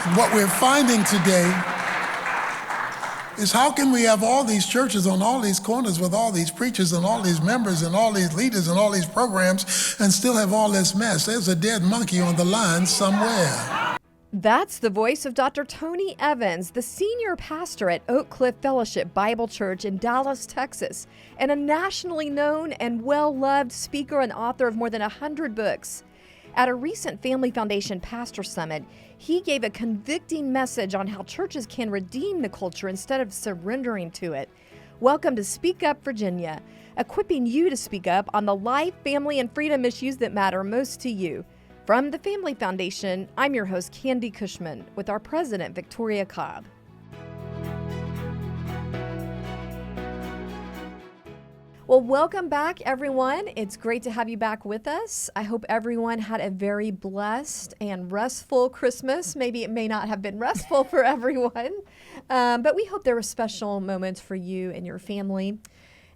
And what we're finding today is how can we have all these churches on all these corners with all these preachers and all these members and all these leaders and all these programs and still have all this mess? There's a dead monkey on the line somewhere. That's the voice of Dr. Tony Evans, the senior pastor at Oak Cliff Fellowship Bible Church in Dallas, Texas, and a nationally known and well-loved speaker and author of more than 100 books. At a recent Family Foundation Pastor Summit, he gave a convicting message on how churches can redeem the culture instead of surrendering to it. Welcome to Speak Up Virginia, equipping you to speak up on the life, family, and freedom issues that matter most to you. From the Family Foundation, I'm your host, Candi Cushman, with our president, Victoria Cobb. Well, welcome back, everyone. It's great to have you back with us. I hope everyone had a very blessed and restful Christmas. Maybe it may not have been restful for everyone, but we hope there were special moments for you and your family.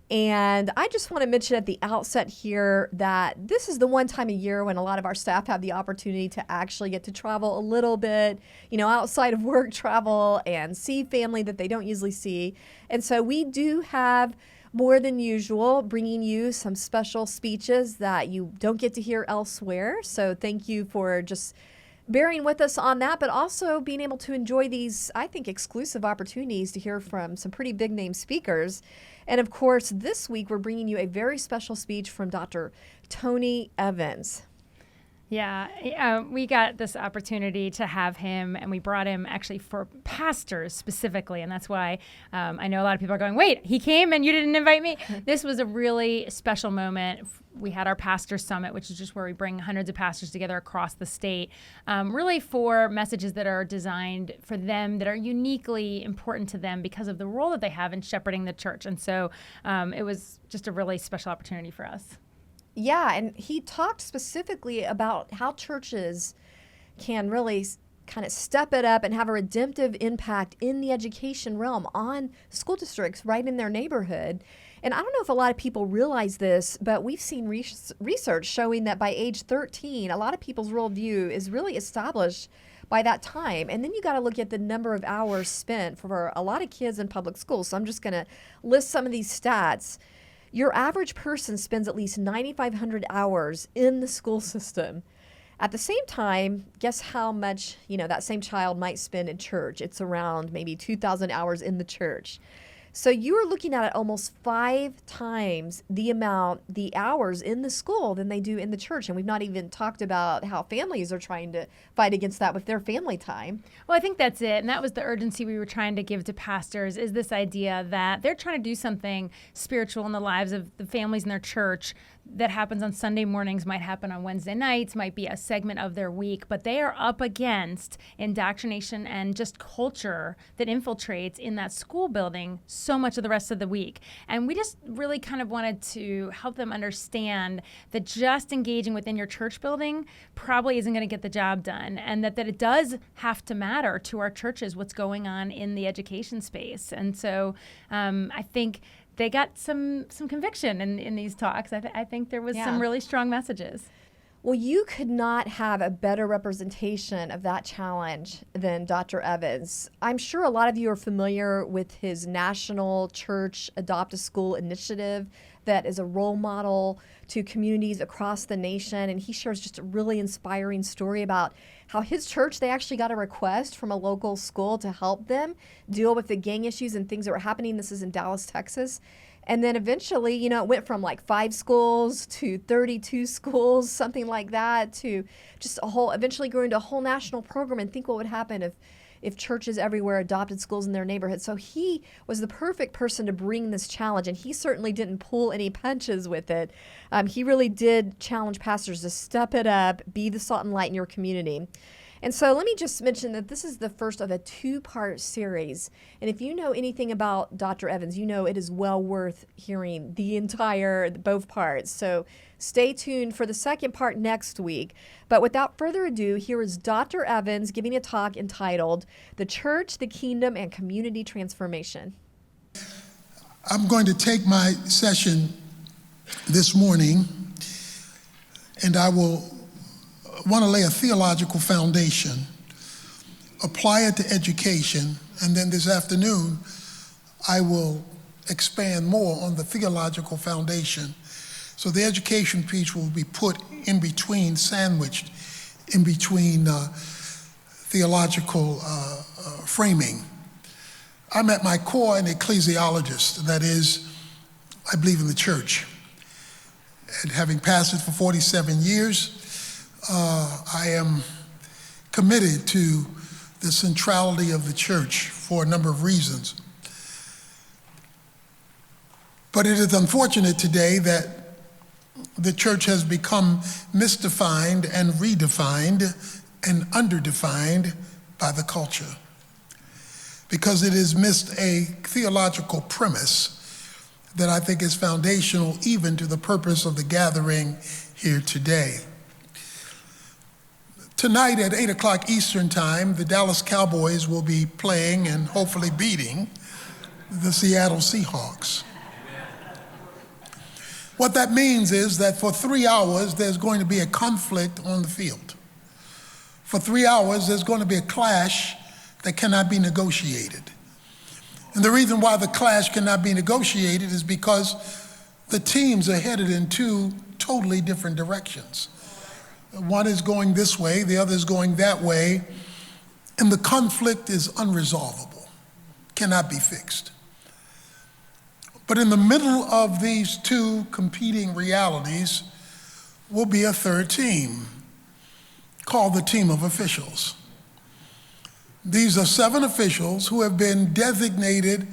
And I just want to mention at the outset here that this is the one time a year when a lot of our staff have the opportunity to actually get to travel a little bit, outside of work travel and see family that they don't usually see. And so we do have more than usual, bringing you some special speeches that you don't get to hear elsewhere. So thank you for just bearing with us on that, but also being able to enjoy these, I think, exclusive opportunities to hear from some pretty big name speakers. And of course, this week we're bringing you a very special speech from Dr. Tony Evans. Yeah, we got this opportunity to have him, and we brought him actually for pastors specifically, and that's why I know a lot of people are going, wait, he came and you didn't invite me? This was a really special moment. We had our pastor summit, which is just where we bring hundreds of pastors together across the state, really for messages that are designed for them, that are uniquely important to them because of the role that they have in shepherding the church. And so it was just a really special opportunity for us. Yeah, and he talked specifically about how churches can really kind of step it up and have a redemptive impact in the education realm on school districts right in their neighborhood. And I don't know if a lot of people realize this, but we've seen research showing that by age 13, a lot of people's worldview is really established by that time. And then you got to look at the number of hours spent for a lot of kids in public schools. So I'm just going to list some of these stats. Your average person spends at least 9,500 hours in the school system. At the same time, guess how much, that same child might spend in church? It's around maybe 2,000 hours in the church. So you are looking at almost 5 times the hours in the school than they do in the church. And we've not even talked about how families are trying to fight against that with their family time. Well, I think that's it. And that was the urgency we were trying to give to pastors, is this idea that they're trying to do something spiritual in the lives of the families in their church that happens on Sunday mornings, might happen on Wednesday nights, might be a segment of their week, but they are up against indoctrination and just culture that infiltrates in that school building so much of the rest of the week. And we just really kind of wanted to help them understand that just engaging within your church building probably isn't going to get the job done, and that it does have to matter to our churches what's going on in the education space. And so I think they got some conviction in these talks. I think there was some really strong messages. Well, you could not have a better representation of that challenge than Dr. Evans. I'm sure a lot of you are familiar with his National Church Adopt a School initiative that is a role model to communities across the nation. And he shares just a really inspiring story about how his church, they actually got a request from a local school to help them deal with the gang issues and things that were happening. This is in Dallas, Texas. And then eventually, it went from like 5 schools to 32 schools, something like that, to just eventually grew into a whole national program. And think what would happen if churches everywhere adopted schools in their neighborhood. So he was the perfect person to bring this challenge, and he certainly didn't pull any punches with it. He really did challenge pastors to step it up, be the salt and light in your community. And so let me just mention that this is the first of a 2-part series. And if you know anything about Dr. Evans, you know it is well worth hearing both parts. So stay tuned for the second part next week. But without further ado, here is Dr. Evans giving a talk entitled The Church, the Kingdom, and Community Transformation. I'm going to take my session this morning, and I will want to lay a theological foundation apply it to education, and then this afternoon I will expand more on the theological foundation. So the education piece will be put in between, sandwiched in between theological framing. I'm at my core an ecclesiologist. That is, I believe in the church. And having pastored for 47 years, I am committed to the centrality of the church for a number of reasons. But it is unfortunate today that the church has become misdefined and redefined and underdefined by the culture, because it has missed a theological premise that I think is foundational even to the purpose of the gathering here today. Tonight at 8 o'clock Eastern Time, the Dallas Cowboys will be playing and hopefully beating the Seattle Seahawks. What that means is that for 3 hours, there's going to be a conflict on the field. For 3 hours, there's going to be a clash that cannot be negotiated. And the reason why the clash cannot be negotiated is because the teams are headed in two totally different directions. One is going this way, the other is going that way, and the conflict is unresolvable, cannot be fixed. But in the middle of these two competing realities will be a third team called the team of officials. These are 7 officials who have been designated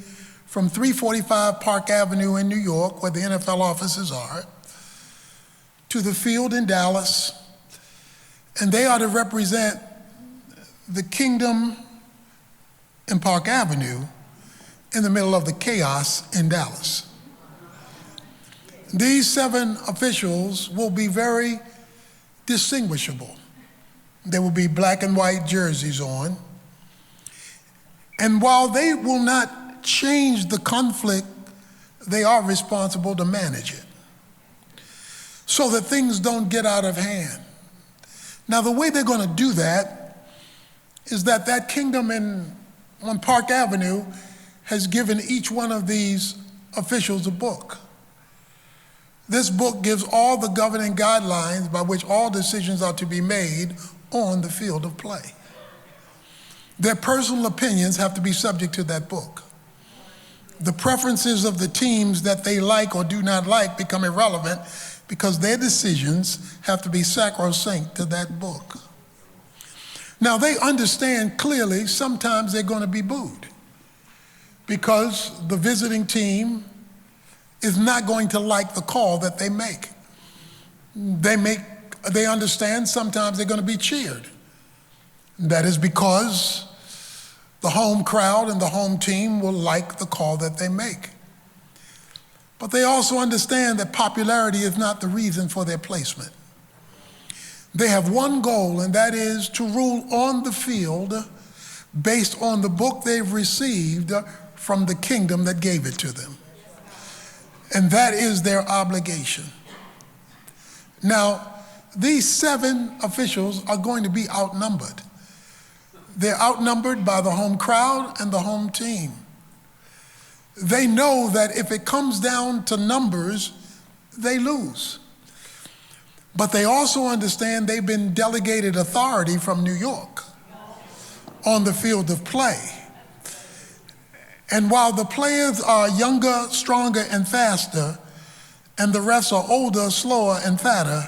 from 345 Park Avenue in New York, where the NFL offices are, to the field in Dallas, and they are to represent the kingdom in Park Avenue in the middle of the chaos in Dallas. These 7 officials will be very distinguishable. There will be black and white jerseys on. And while they will not change the conflict, they are responsible to manage it so that things don't get out of hand. Now, the way they're going to do that is that that kingdom on Park Avenue has given each one of these officials a book. This book gives all the governing guidelines by which all decisions are to be made on the field of play. Their personal opinions have to be subject to that book. The preferences of the teams that they like or do not like become irrelevant because their decisions have to be sacrosanct to that book. Now, they understand clearly sometimes they're going to be booed because the visiting team is not going to like the call that they make. They understand sometimes they're going to be cheered. That is because the home crowd and the home team will like the call that they make. But they also understand that popularity is not the reason for their placement. They have one goal, and that is to rule on the field based on the book they've received from the kingdom that gave it to them. And that is their obligation. Now, these 7 officials are going to be outnumbered. They're outnumbered by the home crowd and the home team. They know that if it comes down to numbers, they lose. But they also understand they've been delegated authority from New York on the field of play. And while the players are younger, stronger, and faster, and the rest are older, slower, and fatter,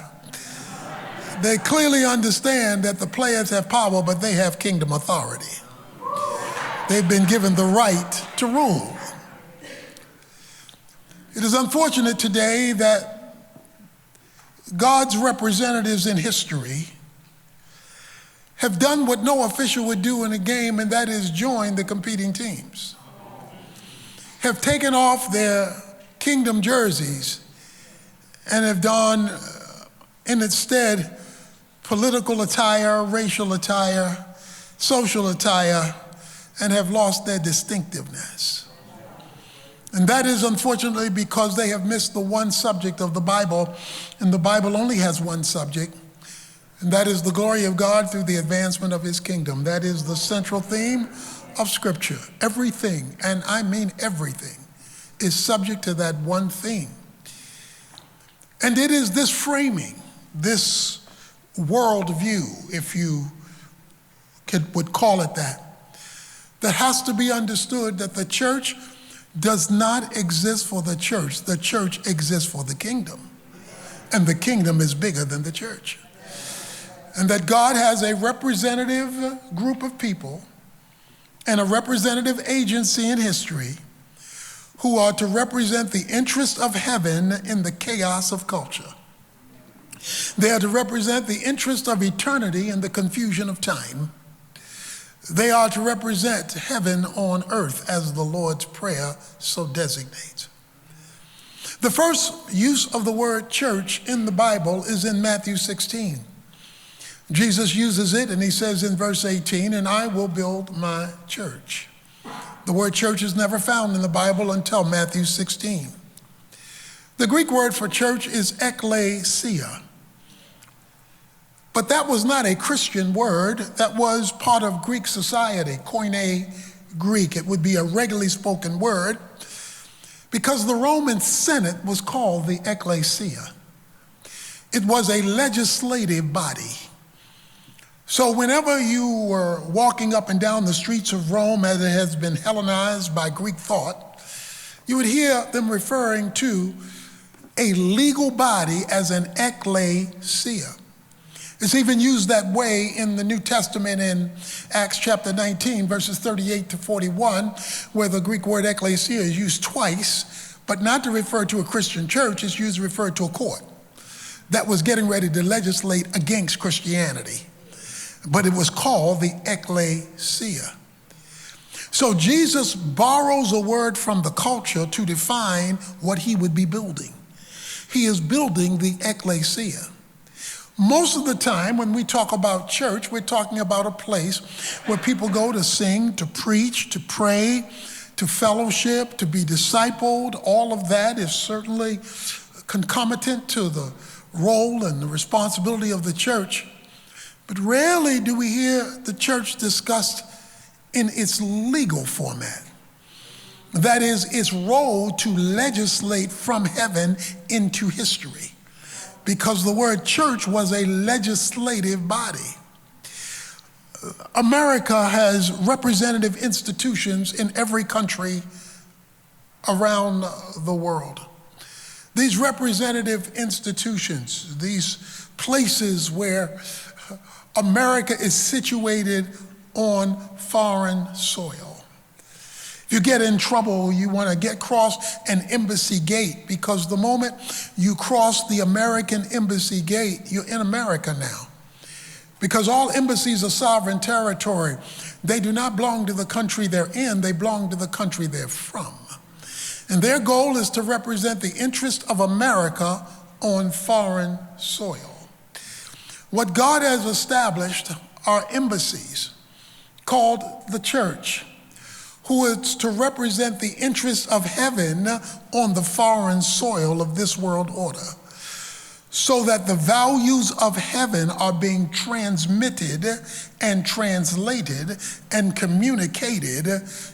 they clearly understand that the players have power, but they have kingdom authority. They've been given the right to rule. It is unfortunate today that God's representatives in history have done what no official would do in a game, and that is join the competing teams. Have taken off their kingdom jerseys and have donned in its stead political attire, racial attire, social attire, and have lost their distinctiveness. And that is unfortunately because they have missed the one subject of the Bible, and the Bible only has one subject, And that is the glory of God through the advancement of his kingdom. That is the central theme of Scripture. Everything, and I mean everything, is subject to that one theme. And it is this framing, this worldview, if you would call it that has to be understood, that the church does not exist for the church. The church exists for the kingdom. And the kingdom is bigger than the church. And that God has a representative group of people and a representative agency in history who are to represent the interest of heaven in the chaos of culture. They are to represent the interest of eternity in the confusion of time. They are to represent heaven on earth, as the Lord's Prayer so designates. The first use of the word church in the Bible is in Matthew 16. Jesus uses it, and he says in verse 18, "And I will build my church." The word church is never found in the Bible until Matthew 16. The Greek word for church is ekklesia. But that was not a Christian word. That was part of Greek society, Koine Greek. It would be a regularly spoken word because the Roman Senate was called the ekklesia. It was a legislative body. So whenever you were walking up and down the streets of Rome, as it has been Hellenized by Greek thought, you would hear them referring to a legal body as an ekklesia. It's even used that way in the New Testament in Acts chapter 19, verses 38 to 41, where the Greek word ekklesia is used twice, but not to refer to a Christian church. It's used to refer to a court that was getting ready to legislate against Christianity. But it was called the ekklesia. So Jesus borrows a word from the culture to define what he would be building. He is building the ekklesia. Most of the time when we talk about church, we're talking about a place where people go to sing, to preach, to pray, to fellowship, to be discipled. All of that is certainly concomitant to the role and the responsibility of the church. But rarely do we hear the church discussed in its legal format. That is, its role to legislate from heaven into history. Because the word church was a legislative body. America has representative institutions in every country around the world. These representative institutions, these places where America is situated on foreign soil. If you get in trouble, you want to get across an embassy gate, because the moment you cross the American embassy gate, you're in America now. Because all embassies are sovereign territory. They do not belong to the country they're in, they belong to the country they're from. And their goal is to represent the interest of America on foreign soil. What God has established are embassies called the church, who is to represent the interests of heaven on the foreign soil of this world order, so that the values of heaven are being transmitted and translated and communicated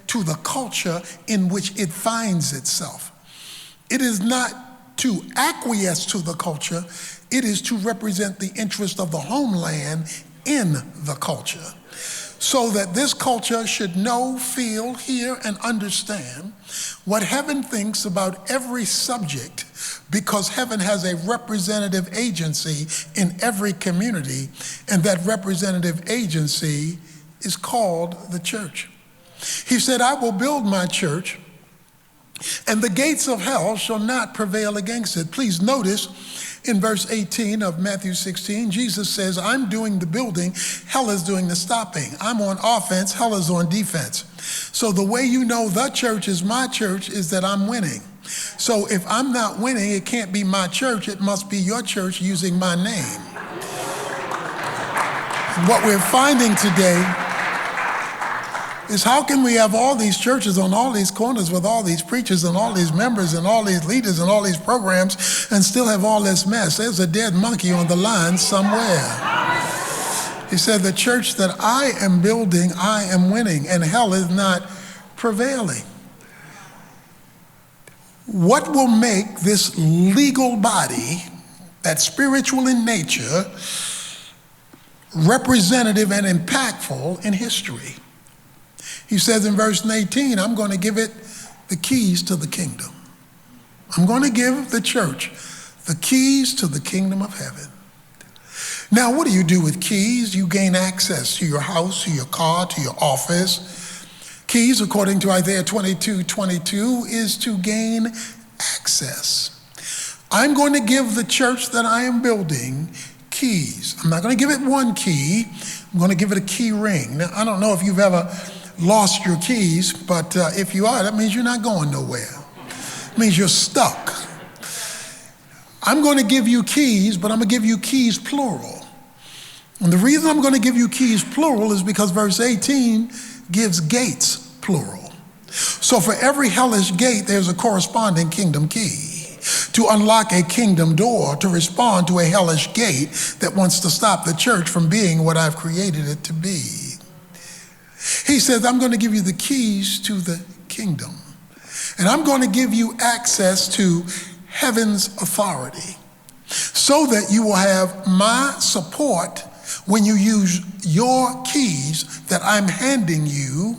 to the culture in which it finds itself. It is not to acquiesce to the culture, it is to represent the interest of the homeland in the culture, so that this culture should know, feel, hear, and understand what heaven thinks about every subject, because heaven has a representative agency in every community, and that representative agency is called the church. He said, "I will build my church, and the gates of hell shall not prevail against it." Please notice, in verse 18 of Matthew 16, Jesus says, "I'm doing the building, hell is doing the stopping. I'm on offense, hell is on defense." So the way you know the church is my church is that I'm winning. So if I'm not winning, it can't be my church, it must be your church using my name. And what we're finding today is, how can we have all these churches on all these corners with all these preachers and all these members and all these leaders and all these programs and still have all this mess? There's a dead monkey on the line somewhere. He said, the church that I am building, I am winning, and hell is not prevailing. What will make this legal body, that's spiritual in nature, representative and impactful in history? He says in verse 18, I'm going to give it the keys to the kingdom. I'm going to give the church the keys to the kingdom of heaven. Now, what do you do with keys? You gain access to your house, to your car, to your office. Keys, according to Isaiah 22:22, is to gain access. I'm going to give the church that I am building keys. I'm not going to give it one key. I'm going to give it a key ring. Now, I don't know if you've ever lost your keys, but if you are, that means you're not going nowhere. It means you're stuck. I'm going to give you keys, but I'm going to give you keys plural. And the reason I'm going to give you keys plural is because verse 18 gives gates plural. So for every hellish gate, there's a corresponding kingdom key to unlock a kingdom door, to respond to a hellish gate that wants to stop the church from being what I've created it to be. He says, I'm going to give you the keys to the kingdom, and I'm going to give you access to heaven's authority so that you will have my support when you use your keys that I'm handing you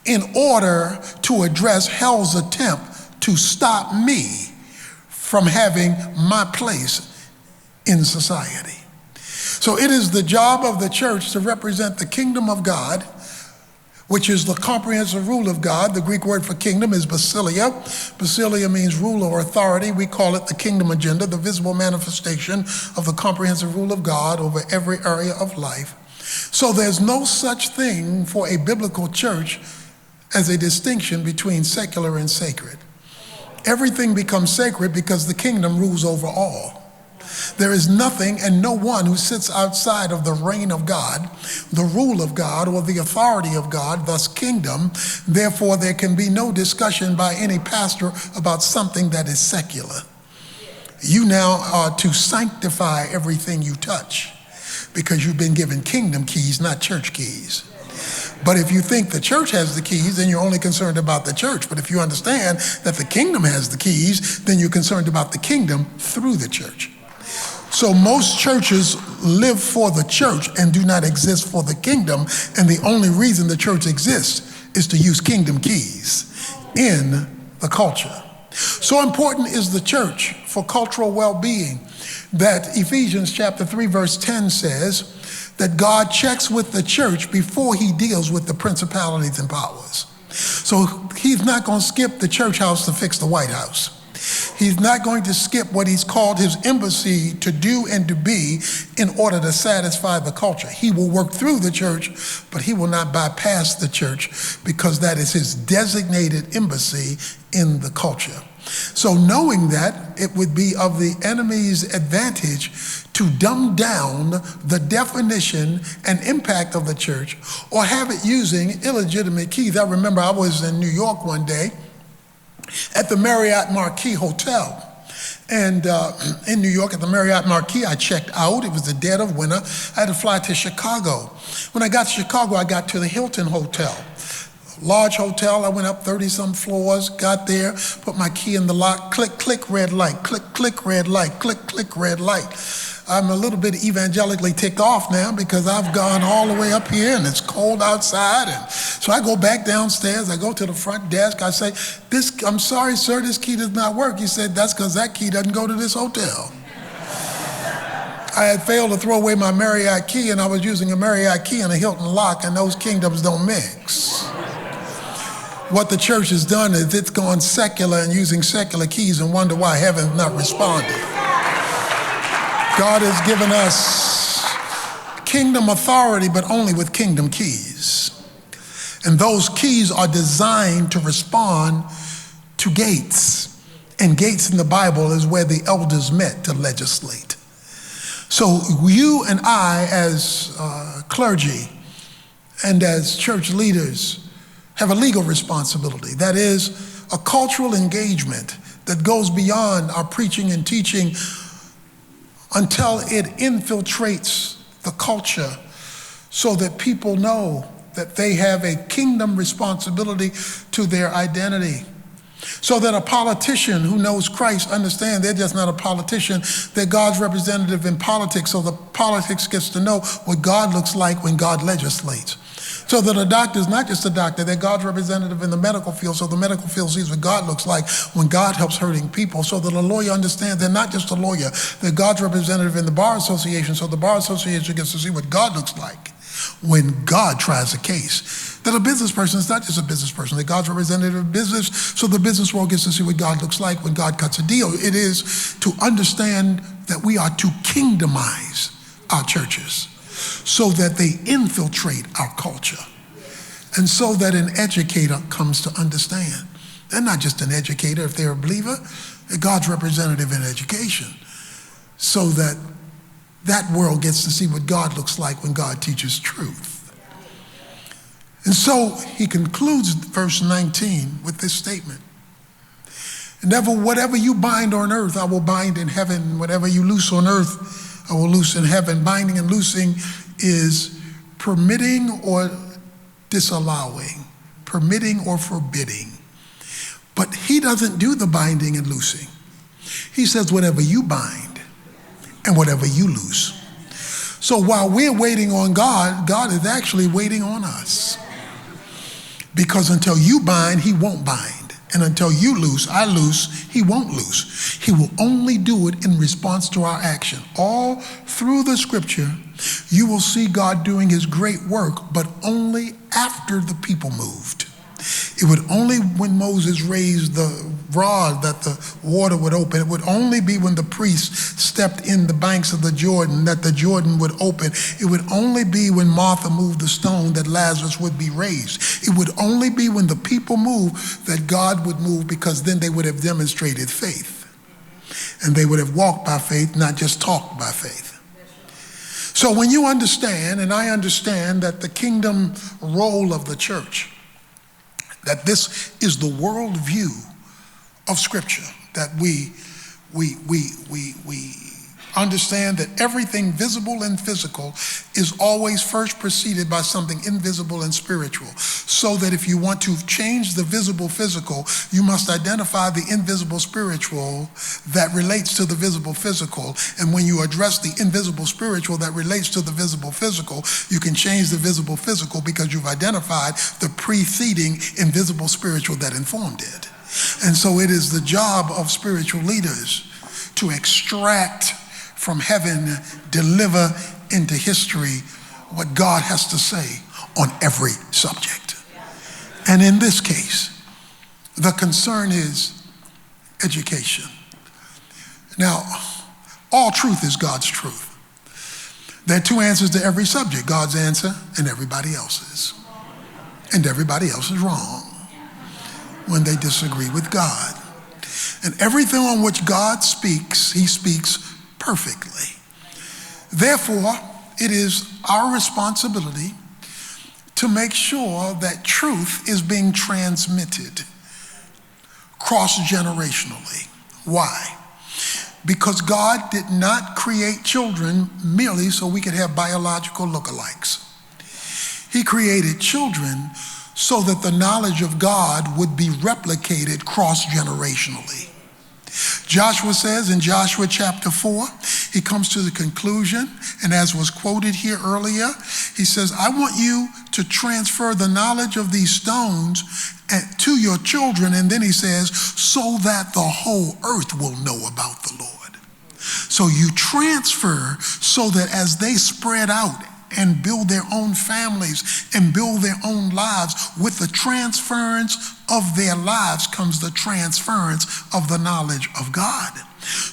in order to address hell's attempt to stop me from having my place in society. So it is the job of the church to represent the kingdom of God, which is the comprehensive rule of God. The Greek word for kingdom is basileia. Basileia means rule or authority. We call it the kingdom agenda, the visible manifestation of the comprehensive rule of God over every area of life. So there's no such thing for a biblical church as a distinction between secular and sacred. Everything becomes sacred because the kingdom rules over all. There is nothing and no one who sits outside of the reign of God, the rule of God, or the authority of God, thus kingdom. Therefore, there can be no discussion by any pastor about something that is secular. You now are to sanctify everything you touch because you've been given kingdom keys, not church keys. But if you think the church has the keys, then you're only concerned about the church. But if you understand that the kingdom has the keys, then you're concerned about the kingdom through the church. So most churches live for the church and do not exist for the kingdom. And the only reason the church exists is to use kingdom keys in the culture. So important is the church for cultural well-being that Ephesians chapter 3 verse 10 says that God checks with the church before he deals with the principalities and powers. So he's not going to skip the church house to fix the White House. He's not going to skip what he's called his embassy to do and to be in order to satisfy the culture. He will work through the church, but he will not bypass the church because that is his designated embassy in the culture. So knowing that, it would be of the enemy's advantage to dumb down the definition and impact of the church or have it using illegitimate keys. I remember I was in New York one day at the Marriott Marquis Hotel. And in New York at the Marriott Marquis, I checked out. It was the dead of winter. I had to fly to Chicago. When I got to Chicago, I got to the Hilton Hotel. Large hotel, I went up 30-some floors, got there, put my key in the lock, click, click, red light, click, click, red light, click, click, red light. I'm a little bit evangelically ticked off now because I've gone all the way up here and it's cold outside. And so I go back downstairs, I go to the front desk, I say, I'm sorry, sir, this key does not work. He said, that's because that key doesn't go to this hotel. I had failed to throw away my Marriott key and I was using a Marriott key and a Hilton lock, and those kingdoms don't mix. What the church has done is it's gone secular and using secular keys and wonder why heaven's not responding. God has given us kingdom authority, but only with kingdom keys. And those keys are designed to respond to gates. And gates in the Bible is where the elders met to legislate. So you and I as clergy and as church leaders have a legal responsibility. That is a cultural engagement that goes beyond our preaching and teaching until it infiltrates the culture so that people know that they have a kingdom responsibility to their identity. So that a politician who knows Christ understands they're just not a politician, they're God's representative in politics, so the politics gets to know what God looks like when God legislates. So that a doctor is not just a doctor, they're God's representative in the medical field, so the medical field sees what God looks like when God helps hurting people. So that a lawyer understands they're not just a lawyer, they're God's representative in the Bar Association, so the Bar Association gets to see what God looks like when God tries a case. That a business person is not just a business person, they're God's representative in business, so the business world gets to see what God looks like when God cuts a deal. It is to understand that we are to kingdomize our churches, so that they infiltrate our culture, and so that an educator comes to understand. They're not just an educator if they're a believer, they're God's representative in education, so that that world gets to see what God looks like when God teaches truth. And so he concludes verse 19 with this statement. Whatever you bind on earth, I will bind in heaven. Whatever you loose on earth, I will loose in heaven. Binding and loosing is permitting or disallowing, permitting or forbidding. But he doesn't do the binding and loosing. He says whatever you bind and whatever you loose. So while we're waiting on God, God is actually waiting on us. Because until you bind, he won't bind. And until you loose, I loose, he won't loose. He will only do it in response to our action. All through the scripture, you will see God doing his great work, but only after the people moved. It would only when Moses raised the rod that the water would open. It would only be when the priests stepped in the banks of the Jordan that the Jordan would open. It would only be when Martha moved the stone that Lazarus would be raised. It would only be when the people moved that God would move, because then they would have demonstrated faith. And they would have walked by faith, not just talked by faith. So when you understand, and I understand, that the kingdom role of the church, that this is the worldview of Scripture, that we understand that everything visible and physical is always first preceded by something invisible and spiritual. So that if you want to change the visible physical, you must identify the invisible spiritual that relates to the visible physical. And when you address the invisible spiritual that relates to the visible physical, you can change the visible physical because you've identified the preceding invisible spiritual that informed it. And so it is the job of spiritual leaders to extract from heaven, deliver into history what God has to say on every subject. And in this case, the concern is education. Now, all truth is God's truth. There are two answers to every subject: God's answer and everybody else's. And everybody else is wrong when they disagree with God. And everything on which God speaks, he speaks perfectly. Therefore, it is our responsibility to make sure that truth is being transmitted cross-generationally. Why? Because God did not create children merely so we could have biological lookalikes. He created children so that the knowledge of God would be replicated cross-generationally. Joshua says in Joshua chapter 4, he comes to the conclusion, and as was quoted here earlier, he says, I want you to transfer the knowledge of these stones to your children, and then he says, so that the whole earth will know about the Lord. So you transfer so that as they spread out and build their own families and build their own lives, with the transference of their lives comes the transference of the knowledge of God.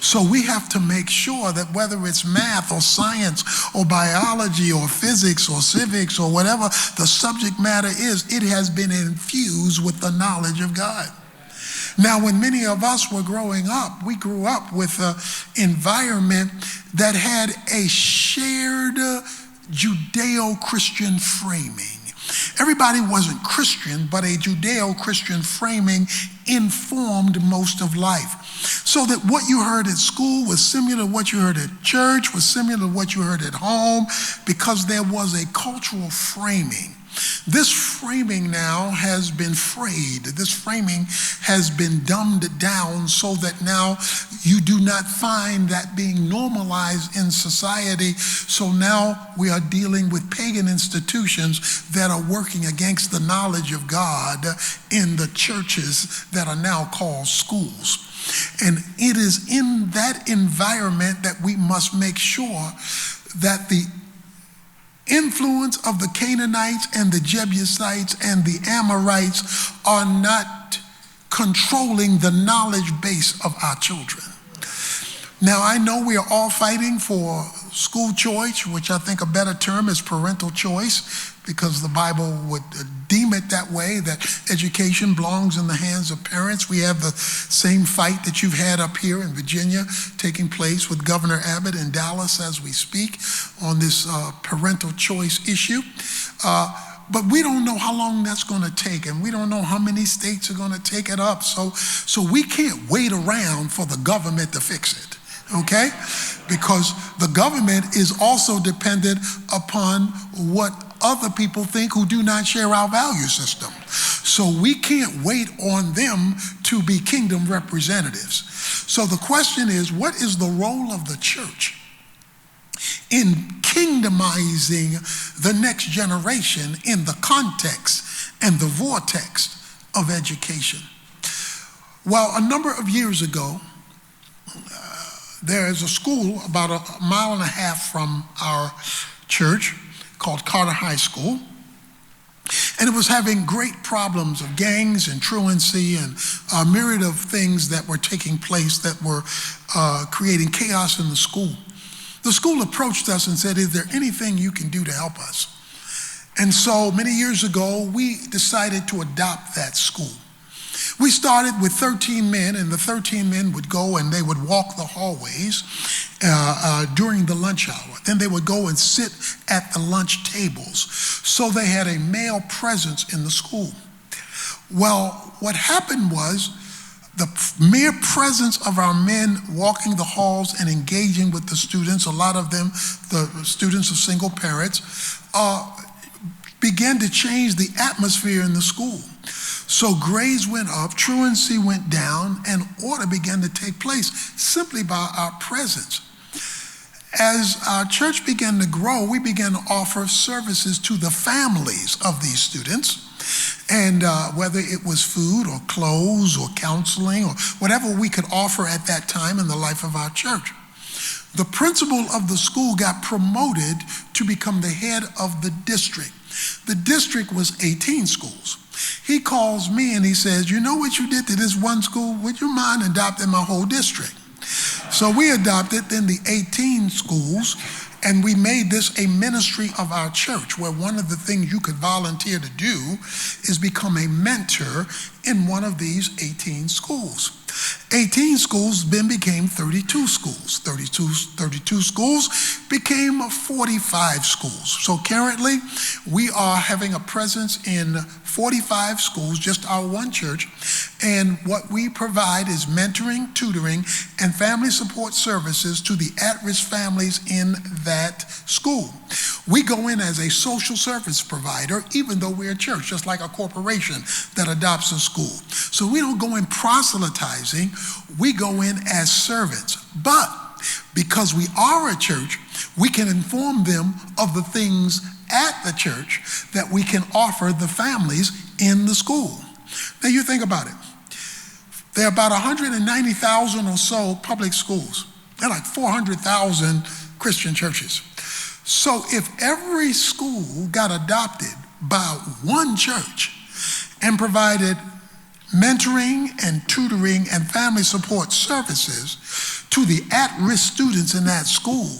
So we have to make sure that whether it's math or science or biology or physics or civics or whatever the subject matter is, it has been infused with the knowledge of God. Now, when many of us were growing up, we grew up with an environment that had a shared Judeo-Christian framing. Everybody wasn't Christian, but a Judeo-Christian framing informed most of life. so that what you heard at school was similar to what you heard at church, was similar to what you heard at home, because there was a cultural framing. This framing now has been frayed. This framing has been dumbed down so that now you do not find that being normalized in society. So now we are dealing with pagan institutions that are working against the knowledge of God in the churches that are now called schools. And it is in that environment that we must make sure that the influence of the Canaanites and the Jebusites and the Amorites are not controlling the knowledge base of our children. Now, I know we are all fighting for school choice, which I think a better term is parental choice, because the Bible would deem it that way, that education belongs in the hands of parents. We have the same fight that you've had up here in Virginia taking place with Governor Abbott in Dallas as we speak on this parental choice issue. But we don't know how long that's going to take, and we don't know how many states are going to take it up. So we can't wait around for the government to fix it, okay? Because the government is also dependent upon what other people think who do not share our value system. So we can't wait on them to be kingdom representatives. So the question is, what is the role of the church in kingdomizing the next generation in the context and the vortex of education? Well, a number of years ago, there is a school about a mile and a half from our church called Carter High School, and it was having great problems of gangs and truancy and a myriad of things that were taking place that were creating chaos in the school. The school approached us and said, is there anything you can do to help us? And so many years ago, we decided to adopt that school. We started with 13 men, and the 13 men would go and they would walk the hallways during the lunch hour. Then they would go and sit at the lunch tables. So they had a male presence in the school. Well, what happened was the mere presence of our men walking the halls and engaging with the students, a lot of them, the students of single parents, began to change the atmosphere in the school. So grades went up, truancy went down, and order began to take place simply by our presence. As our church began to grow, we began to offer services to the families of these students. And whether it was food or clothes or counseling or whatever we could offer at that time in the life of our church. The principal of the school got promoted to become the head of the district. The district was 18 schools. He calls me and he says, you know what you did to this one school? Would you mind adopting my whole district? So we adopted then the 18 schools, and we made this a ministry of our church, where one of the things you could volunteer to do is become a mentor in one of these 18 schools. 18 schools then became 32 schools. 32 schools became 45 schools. So currently, we are having a presence in 45 schools, just our one church. And what we provide is mentoring, tutoring, and family support services to the at-risk families in that school. We go in as a social service provider, even though we're a church, just like a corporation that adopts a school. So we don't go in proselytizing, we go in as servants. But because we are a church, we can inform them of the things at the church that we can offer the families in the school. Now you think about it. There are about 190,000 or so public schools. There are like 400,000 Christian churches. So if every school got adopted by one church and provided mentoring and tutoring and family support services to the at-risk students in that school,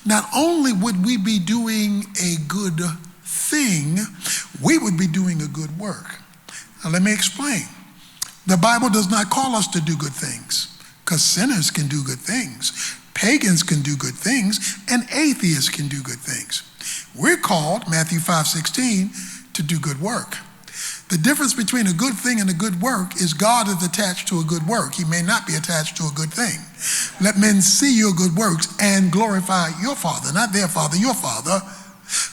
not only would we be doing a good thing, we would be doing a good work. Now let me explain. The Bible does not call us to do good things, because sinners can do good things, pagans can do good things, and atheists can do good things. We're called, Matthew 5:16, to do good work. The difference between a good thing and a good work is God is attached to a good work. He may not be attached to a good thing. Let men see your good works and glorify your Father, not their Father, your Father.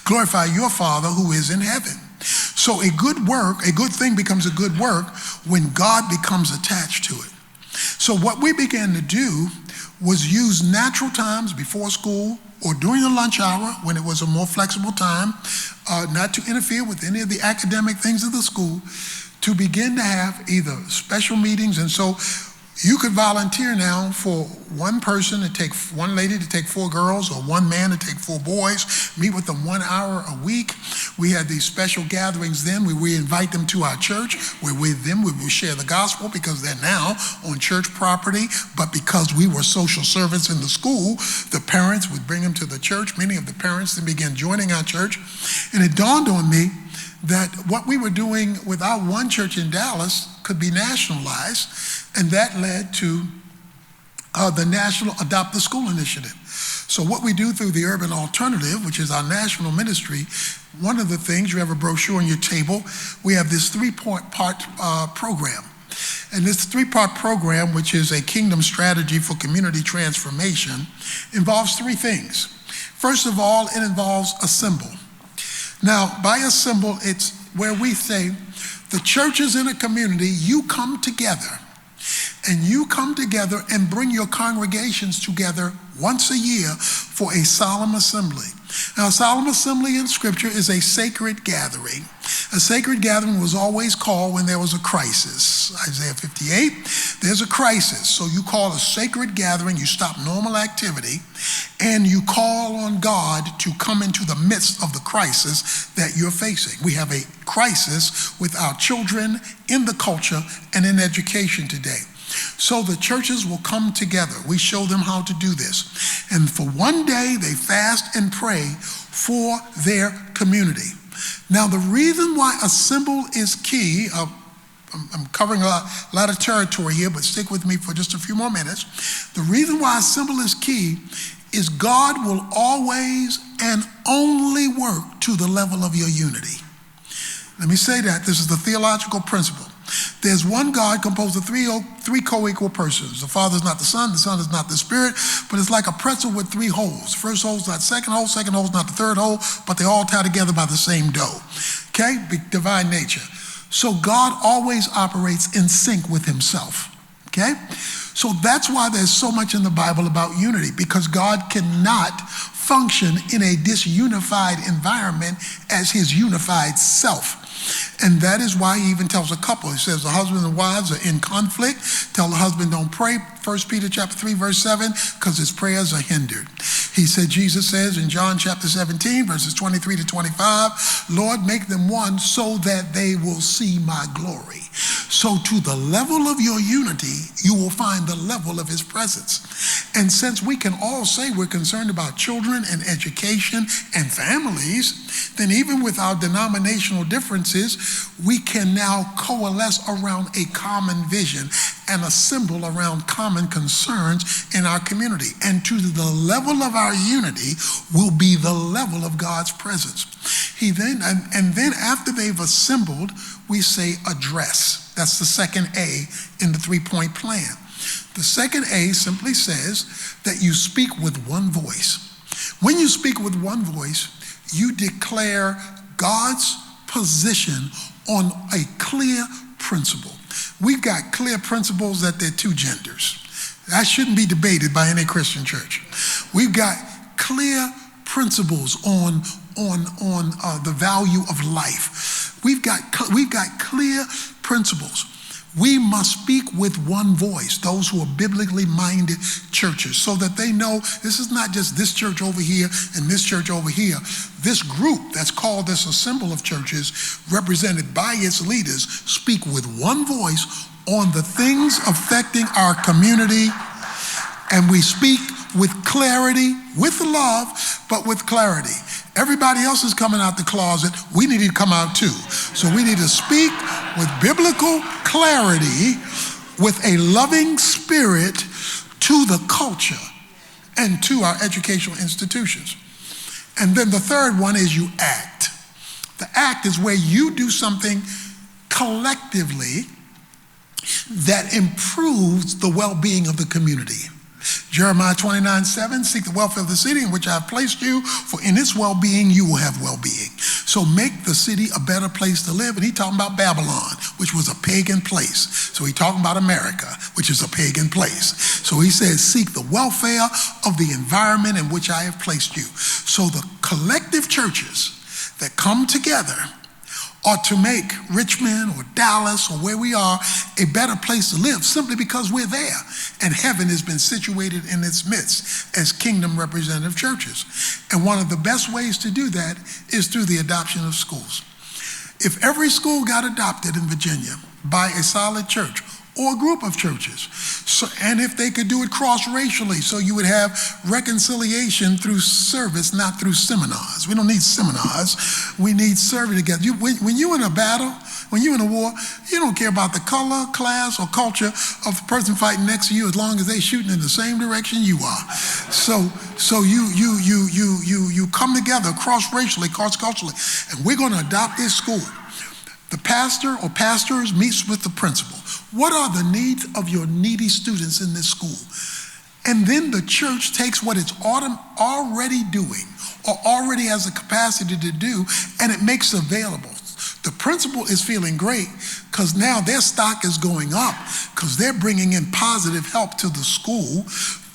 Glorify your Father who is in heaven. So a good work, a good thing becomes a good work when God becomes attached to it. So what we began to do was use natural times before school or during the lunch hour when it was a more flexible time, not to interfere with any of the academic things of the school, to begin to have either special meetings. And so you could volunteer now for one person to take, one lady to take 4 girls, or one man to take 4 boys, meet with them 1 hour a week. We had these special gatherings then where we invite them to our church, where with them we will share the gospel because they're now on church property. But because we were social servants in the school, the parents would bring them to the church. Many of the parents then began joining our church. And it dawned on me that what we were doing with our one church in Dallas could be nationalized, and that led to the National Adopt the School Initiative. So what we do through the Urban Alternative, which is our national ministry, one of the things, you have a brochure on your table, we have this 3-part program. And this 3-part program, which is a kingdom strategy for community transformation, involves 3 things. First of all, it involves a symbol. Now, by a symbol, it's where we say, the churches in a community, you come together, and you come together and bring your congregations together once a year for a solemn assembly. Now, a solemn assembly in Scripture is a sacred gathering. A sacred gathering was always called when there was a crisis. Isaiah 58, there's a crisis. So you call a sacred gathering, you stop normal activity, and you call on God to come into the midst of the crisis that you're facing. We have a crisis with our children in the culture and in education today. So the churches will come together. We show them how to do this. And for one day, they fast and pray for their community. Now, the reason why a symbol is key, I'm covering a lot of territory here, but stick with me for just a few more minutes. The reason why a symbol is key is God will always and only work to the level of your unity. Let me say that. This is the theological principle. There's one God composed of three co-equal persons. The Father is not the Son is not the Spirit, but it's like a pretzel with 3 holes. First hole is not second hole is not the third hole, but they all tie together by the same dough. Okay? Divine nature. So God always operates in sync with himself. Okay? So that's why there's so much in the Bible about unity, because God cannot function in a disunified environment as his unified self. And that is why he even tells a couple, he says the husband and wives are in conflict. Tell the husband don't pray, 1 Peter chapter 3, verse 7, because his prayers are hindered. He said, Jesus says in John chapter 17, verses 23 to 25, Lord, make them one so that they will see my glory. So to the level of your unity, you will find the level of his presence. And since we can all say we're concerned about children and education and families, then even with our denominational differences, we can now coalesce around a common vision and a symbol around common concerns in our community. And to the level of our unity will be the level of God's presence. Then after they've assembled, we say address. That's the second A in the 3-point plan. The second A simply says that you speak with one voice. When you speak with one voice, you declare God's position on a clear principle. We've got clear principles that there are 2 genders. That shouldn't be debated by any Christian church. We've got clear principles on the value of life. We've got clear principles. We must speak with one voice, those who are biblically minded churches, so that they know this is not just this church over here and this church over here. This group that's called this assembly of churches, represented by its leaders, speak with one voice on the things affecting our community, and we speak with clarity, with love, but with clarity. Everybody else is coming out the closet. We need to come out too. So we need to speak with biblical clarity, with a loving spirit to the culture and to our educational institutions. And then the third one is you act. The act is where you do something collectively that improves the well-being of the community. Jeremiah 29:7, seek the welfare of the city in which I have placed you, for in its well-being you will have well-being. So make the city a better place to live. And he's talking about Babylon, which was a pagan place. So he's talking about America, which is a pagan place. So he says, seek the welfare of the environment in which I have placed you. So the collective churches that come together or to make Richmond or Dallas or where we are a better place to live simply because we're there and heaven has been situated in its midst as kingdom representative churches. And one of the best ways to do that is through the adoption of schools. If every school got adopted in Virginia by a solid church or a group of churches, and if they could do it cross-racially, so you would have reconciliation through service, not through seminars. We don't need seminars. We need service together. When you're in a battle, when you're in a war, you don't care about the color, class, or culture of the person fighting next to you as long as they're shooting in the same direction you are. So you come together cross-racially, cross-culturally, and we're going to adopt this school. The pastor or pastors meets with the principal. What are the needs of your needy students in this school? And then the church takes what it's already doing or already has the capacity to do, and it makes it available. The principal is feeling great because now their stock is going up because they're bringing in positive help to the school.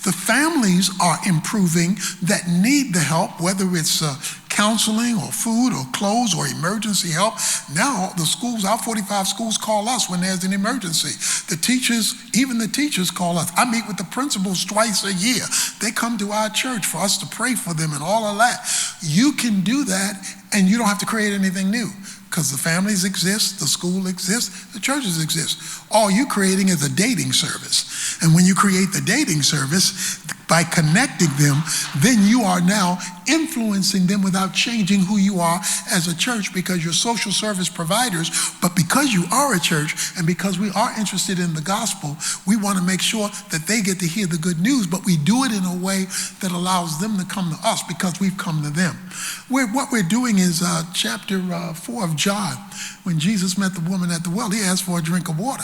The families are improving that need the help, whether it's counseling or food or clothes or emergency help. Now the schools, our 45 schools, call us when there's an emergency. The teachers, even the teachers call us. I meet with the principals twice a year. They come to our church for us to pray for them and all of that. You can do that and you don't have to create anything new because the families exist, the school exists, the churches exist. All you're creating is a dating service. And when you create the dating service, by connecting them, then you are now influencing them without changing who you are as a church because you're social service providers. But because you are a church and because we are interested in the gospel, we want to make sure that they get to hear the good news, but we do it in a way that allows them to come to us because we've come to them. What we're doing is chapter 4 of John. When Jesus met the woman at the well, he asked for a drink of water.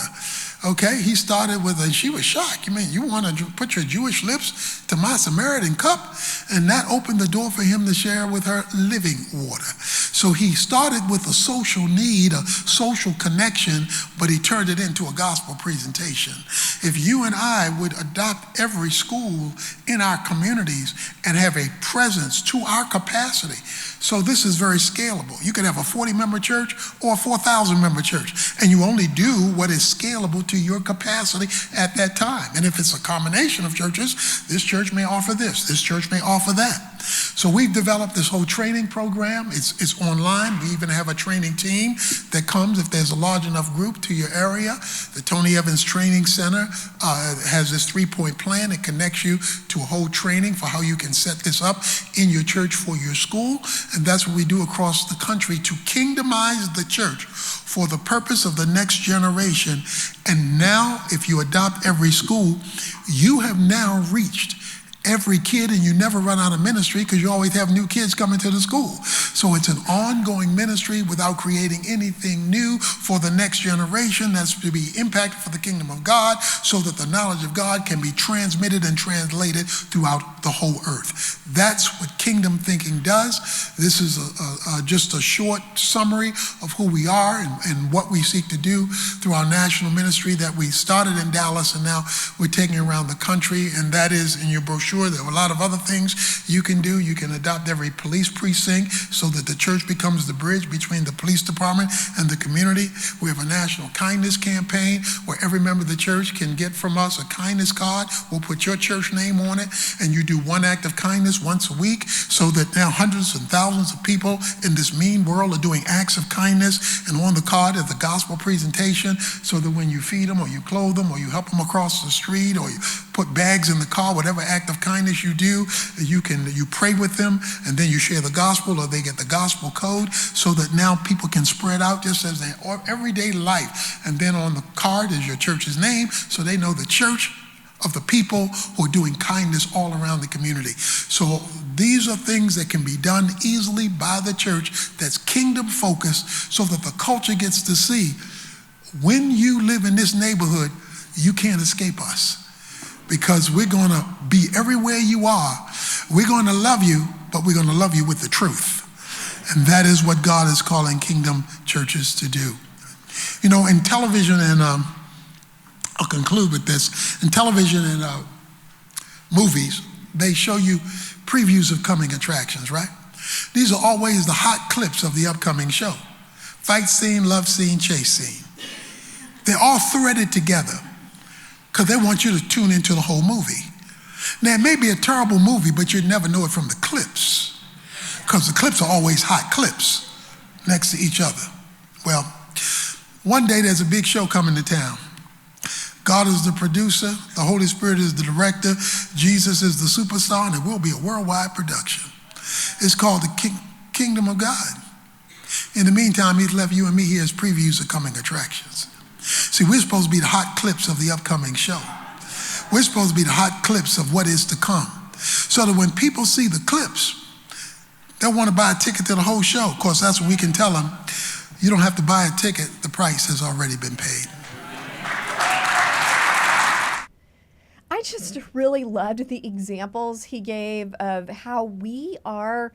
Okay, he started with she was shocked. You mean you want to put your Jewish lips to my Samaritan cup? And that opened the door for him to share with her living water. So he started with a social need, a social connection, but he turned it into a gospel presentation. If you and I would adopt every school in our communities and have a presence to our capacity, so this is very scalable. You could have a 40-member church or a 4,000-member church, and you only do what is scalable to your capacity at that time. And if it's a combination of churches, this church may offer this church may offer that. So we've developed this whole training program. It's online. We even have a training team that comes if there's a large enough group to your area. The Tony Evans Training Center has this 3-point plan. It connects you to a whole training for how you can set this up in your church for your school. And that's what we do across the country to kingdomize the church for the purpose of the next generation. And now, if you adopt every school, you have now reached every kid, and you never run out of ministry because you always have new kids coming to the school. So it's an ongoing ministry without creating anything new for the next generation that's to be impacted for the kingdom of God so that the knowledge of God can be transmitted and translated throughout the whole earth. That's what kingdom thinking does. This is just a short summary of who we are and what we seek to do through our national ministry that we started in Dallas and now we're taking around the country, and that is in your brochure. There are a lot of other things you can do. You can adopt every police precinct so that the church becomes the bridge between the police department and the community. We have a national kindness campaign where every member of the church can get from us a kindness card. We'll put your church name on it, and you do one act of kindness once a week so that now hundreds and thousands of people in this mean world are doing acts of kindness, and on the card is the gospel presentation so that when you feed them or you clothe them or you help them across the street or you put bags in the car, whatever act of kindness you do, you pray with them, and then you share the gospel, or they get the gospel code, so that now people can spread out just as their everyday life. And then on the card is your church's name, so they know the church of the people who are doing kindness all around the community. So these are things that can be done easily by the church that's kingdom focused, so that the culture gets to see when you live in this neighborhood, you can't escape us because we're going to be everywhere you are. We're going to love you, but we're going to love you with the truth. And that is what God is calling kingdom churches to do. You know, in television and I'll conclude with this. In television and movies, they show you previews of coming attractions, right? These are always the hot clips of the upcoming show. Fight scene, love scene, chase scene. They're all threaded together because they want you to tune into the whole movie. Now, it may be a terrible movie, but you'd never know it from the clips because the clips are always hot clips next to each other. Well, one day there's a big show coming to town. God is the producer, the Holy Spirit is the director, Jesus is the superstar, and it will be a worldwide production. It's called the Kingdom of God. In the meantime, he's left you and me here as previews of coming attractions. See, we're supposed to be the hot clips of the upcoming show. We're supposed to be the hot clips of what is to come. So that when people see the clips, they'll want to buy a ticket to the whole show. Of course, that's when we can tell them, you don't have to buy a ticket, the price has already been paid. I just really loved the examples he gave of how we are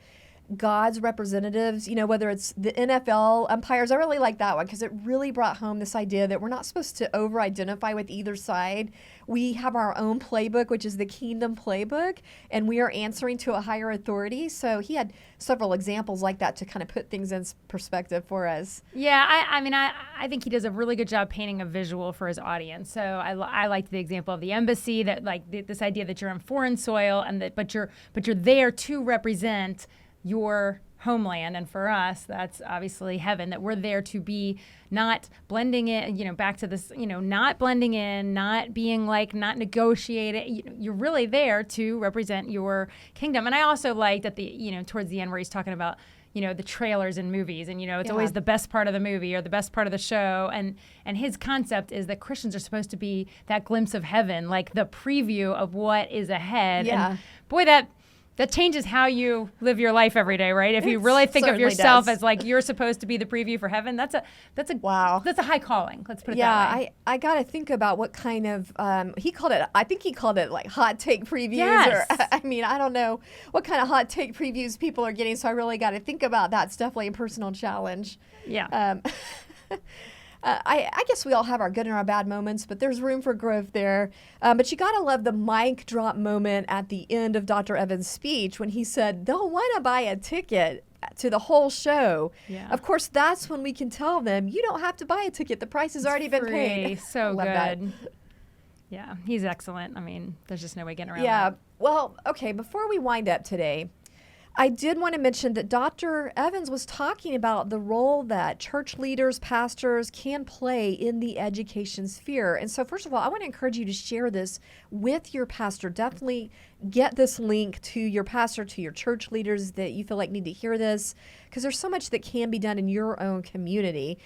God's representatives, you know, whether it's the NFL umpires. I really like that one because it really brought home this idea that we're not supposed to over-identify with either side. We have our own playbook, which is the kingdom playbook, and we are answering to a higher authority. So he had several examples like that to kind of put things in perspective for us. Yeah, I think he does a really good job painting a visual for his audience. So I liked the example of the embassy, that like this idea that you're on foreign soil and that but you're there to represent your homeland, and for us that's obviously heaven, that we're there to be not blending in, you know, back to this, you know, not blending in, not being like, not negotiating. You're really there to represent your kingdom. And I also like that towards the end where he's talking about, you know, the trailers in movies, and, you know, it's always the best part of the movie or the best part of the show. And his concept is that Christians are supposed to be that glimpse of heaven, like the preview of what is ahead. Yeah. And boy, that changes how you live your life every day, right? If you really think of yourself as like you're supposed to be the preview for heaven, that's a wow. That's a high calling. Let's put it that way. I got to think about what kind of I think he called it like hot take previews. Yes. Or I mean, I don't know what kind of hot take previews people are getting, so I really got to think about that. It's definitely a personal challenge. Yeah. I guess we all have our good and our bad moments, but there's room for growth there. But you got to love the mic drop moment at the end of Dr. Evans' speech when he said, they'll want to buy a ticket to the whole show. Yeah. Of course, that's when we can tell them, you don't have to buy a ticket. The price has already been paid. So good. That. Yeah, he's excellent. I mean, there's just no way getting around that. Well, okay, before we wind up today, I did want to mention that Dr. Evans was talking about the role that church leaders, pastors can play in the education sphere. And so first of all, I want to encourage you to share this with your pastor. Definitely get this link to your pastor, to your church leaders that you feel like need to hear this, because there's so much that can be done in your own community.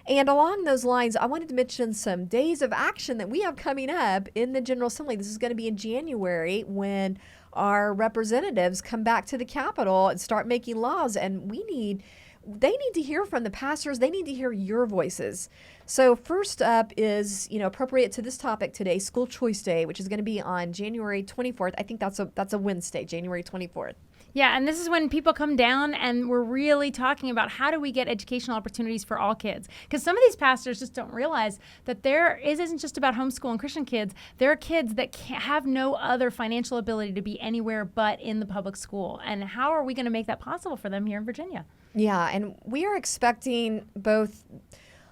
And along those lines, I wanted to mention some days of action that we have coming up in the General Assembly. This is going to be in January when our representatives come back to the Capitol and start making laws, and they need to hear from the pastors. They need to hear your voices. So first up is, appropriate to this topic today, School Choice Day, which is going to be on January 24th. I think that's a Wednesday, January 24th. Yeah, and this is when people come down and we're really talking about how do we get educational opportunities for all kids. Because some of these pastors just don't realize that it isn't just about homeschool and Christian kids. There are kids that have no other financial ability to be anywhere but in the public school. And how are we going to make that possible for them here in Virginia? Yeah, and we are expecting both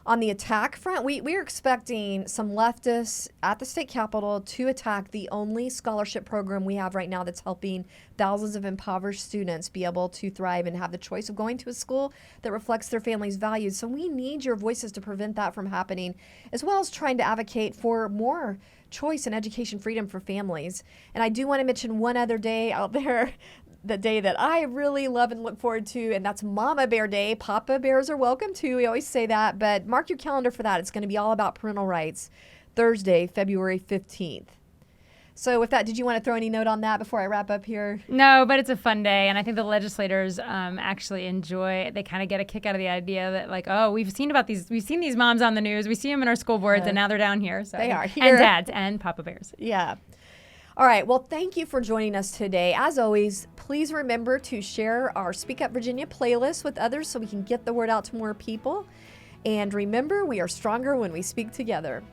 on the attack front, we are expecting some leftists at the state capitol to attack the only scholarship program we have right now that's helping thousands of impoverished students be able to thrive and have the choice of going to a school that reflects their family's values. So we need your voices to prevent that from happening, as well as trying to advocate for more choice and education freedom for families. And I do want to mention one other day out there, the day that I really love and look forward to, and that's Mama Bear Day. Papa Bears are welcome too. We always say that, but mark your calendar for that. It's going to be all about parental rights, Thursday, February 15th. So with that, did you want to throw any note on that before I wrap up here? No, but it's a fun day, and I think the legislators actually enjoy. They kind of get a kick out of the idea that, like, oh, we've seen these moms on the news, we see them in our school boards, and now they're down here. So they are here, and dads and Papa Bears. Yeah. All right. Well, thank you for joining us today. As always, please remember to share our Speak Up Virginia playlist with others so we can get the word out to more people. And remember, we are stronger when we speak together.